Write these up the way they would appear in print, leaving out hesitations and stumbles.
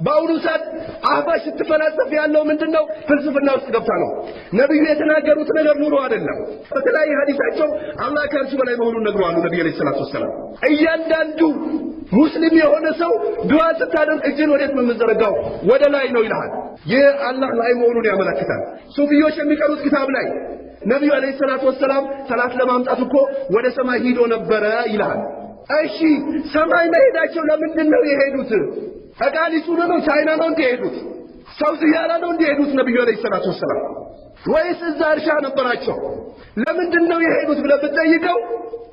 በአሁኑ ሰዓት አህባሽ ስትፈላሰፍ ያለው ምንድነው? ፍልስፍና ውስጥ ገብታ ነው። ነብዩ የተናገሩት ነገር ኑሮ አይደለም። በተለያየ ሐዲሳቸው አላህ ከእርሱ በላይ መሆኑን ነግረዋል። ነብዩ ሰለላሁ ዐለይሂ ወሰለም እያንዳንዱ ሙስሊም የሆነ ሰው ዱዓ ስታደርግ እጅን ወዴት ነው የምትዘረጋው? ወደ ላይ ነው ይላል። ይህ አላህ ላይ መሆኑን ያመለክታል። ሱፊዮች የሚቀሩት ክታብ ላይ ነብዩ ሰለላሁ ዐለይሂ ወሰለም ሰላት ለማምጣት እኮ ወደ ሰማይ ሄዶ ነበረ ይላል። እሺ ሰማይ መሄዳቸው ለምንድን ነው የሄዱት? አቃሊሱ ነው ቻይና ነው እንደሄዱት? ሳውዲ አረቢያ ነው እንደሄዱት? ነብዩ ሰለላሁ ዐለይሂ ወሰለም ወይስ እዛ እርሻ ነበራቸው? ለምንድን ነው የሄዱት ብለህ ብትጠይቀው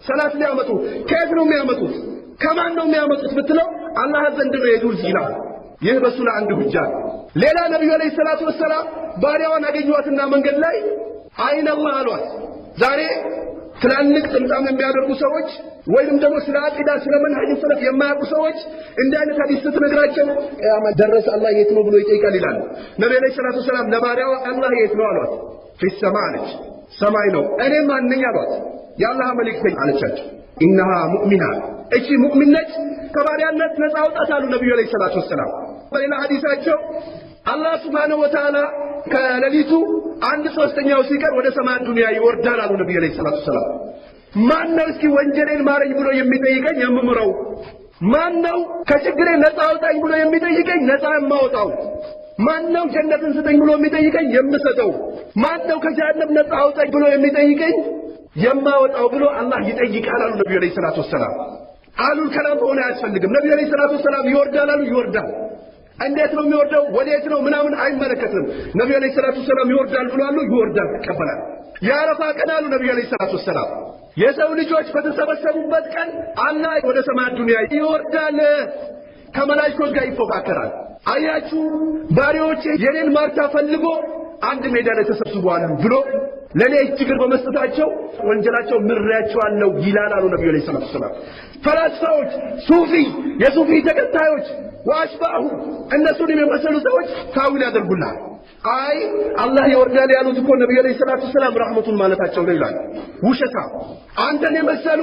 ሰላት ሊያመጡ ከየት ነው የሚያመጡት? ከማን ነው የሚያመጡት ብትለው አላህ ዘንድ ነው የሄዱት ይላል። ይህ በሱ ለአንድ ሁጃ። ሌላ ነብዩ ሰለላሁ ዐለይሂ ወሰለም ባሪያዋን አገኙዋትና መንገድ ላይ አይነ አላህ አሏት። ዛሬ ትላልቅ ጥምጣም የሚያደርጉ ሰዎች ወይንም ደግሞ ስለ አቂዳ ስለ መንሀጅ ሰለፍ የማያውቁ ሰዎች እንዲህ አይነት ሐዲስ ስትነግራቸው ቂያመት ደረሰ አላህ የት ነው ብሎ ይጠይቃል ይላል። ነብዩ ሰለላሁ ዐለይሂ ወሰለም ለባሪያዋ አላህ የት ነው አሏት። ፊሰማ አለች፣ ሰማይ ነው። እኔ ማን ነኝ አሏት። የአላህ መልእክተኛ አለቻቸው። ኢነሃ ሙእሚና፣ እቺ ሙእሚን ነች፣ ከባሪያነት ነፃ አውጣት አሉ ነብዩ ሰለላሁ ዐለይሂ ወሰለም። በሌላ ሐዲሳቸው አላህ ሱብሓነሁ ወተዓላ ከሌሊቱ 1/3 ሲቀር ወደ ሰማይ ዱንያ ይወርዳል አሉ ነብዩ ሰለላሁ ዐለይሂ ወሰለም። ማን ነው እስኪ ወንጀሌን ማረኝ ብሎ የሚጠይቀኝ የምምረው? ማን ነው ከችግሬ ነፃ አውጣኝ ብሎ የሚጠይቀኝ ነፃ የማወጣው? ማን ነው ጀነትን ስጠኝ ብሎ የሚጠይቀኝ የምሰጠው? ማን ነው ከጀሃነም ነፃ አውጣኝ ብሎ የሚጠይቀኝ የማወጣው ብሎ አላህ ይጠይቃል አሉ ነብዩ ሰለላሁ ዐለይሂ ወሰለም። አሉል ከላም ሆነ አያስፈልግም። ነብዩ ሰለላሁ ዐለይሂ ወሰለም ይወርዳል አሉ፣ ይወርዳል። እንዴት ነው የሚወርደው? ወዴት ነው ምናምን አይመለከትም። ነብዩ ሰለላሁ ዐለይሂ ወሰለም ይወርዳል ብለዋል፣ ይወርዳል፣ ይቀበላል። የአረፋ ቀን አሉ ነብዩ ሰለላሁ ዐለይሂ ወሰለም የሰው ልጆች በተሰበሰቡበት ቀን አላህ ወደ ሰማይ ዱንያ ይወርዳል፣ ከመላእክቶች ጋር ይፎካከራል። አያችሁ ባሪያዎቼ የኔን ማርታ ፈልጎ አንድ ሜዳ ላይ ተሰብስበዋል ብሎ ለኔ እጅግር በመስጠታቸው ወንጀላቸው ምሬያቸዋለሁ ይላል አሉ ነብዩ ሰለላሁ ዐለይሂ ወሰለም። ፈላስፋዎች ሱፊ የሱፊ ተከታዮች ወአሽባሁ እነሱን የመሰሉ ሰዎች ታዊል ያደርጉልሃል። አይ አላህ ይወርዳል ያሉት እኮ ነብዩ ሰለላሁ ዐለይሂ ወሰለም ረህመቱን ማለታቸው ነው ይላል። ውሸታ አንተን የመሰሉ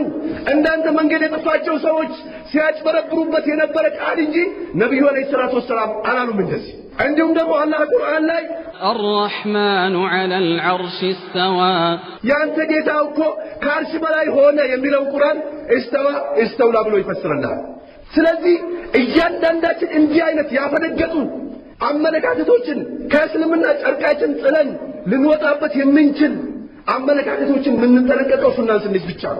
እንዳንተ መንገድ የጠፋቸው ሰዎች ሲያጭበረብሩበት የነበረ ቃል እንጂ ነብዩ ሰለላሁ ዐለይሂ ወሰለም አላሉም እንደዚህ። እንዲሁም ደግሞ አላህ ቁርአን ላይ الرحمن على العرش استوى ያንተ ጌታ እኮ ከአርሽ በላይ ሆነ የሚለው ቁርአን استوى ብሎ ይፈስረናል። ስለዚህ እያንዳንዳችን እንዲህ አይነት ያፈነገጡ አመለካከቶችን ከእስልምና ጨርቃችን ጥለን ልንወጣበት የምንችል አመለካከቶችን የምንጠነቀቀው ሱናን ስንይዝ ብቻ ነው።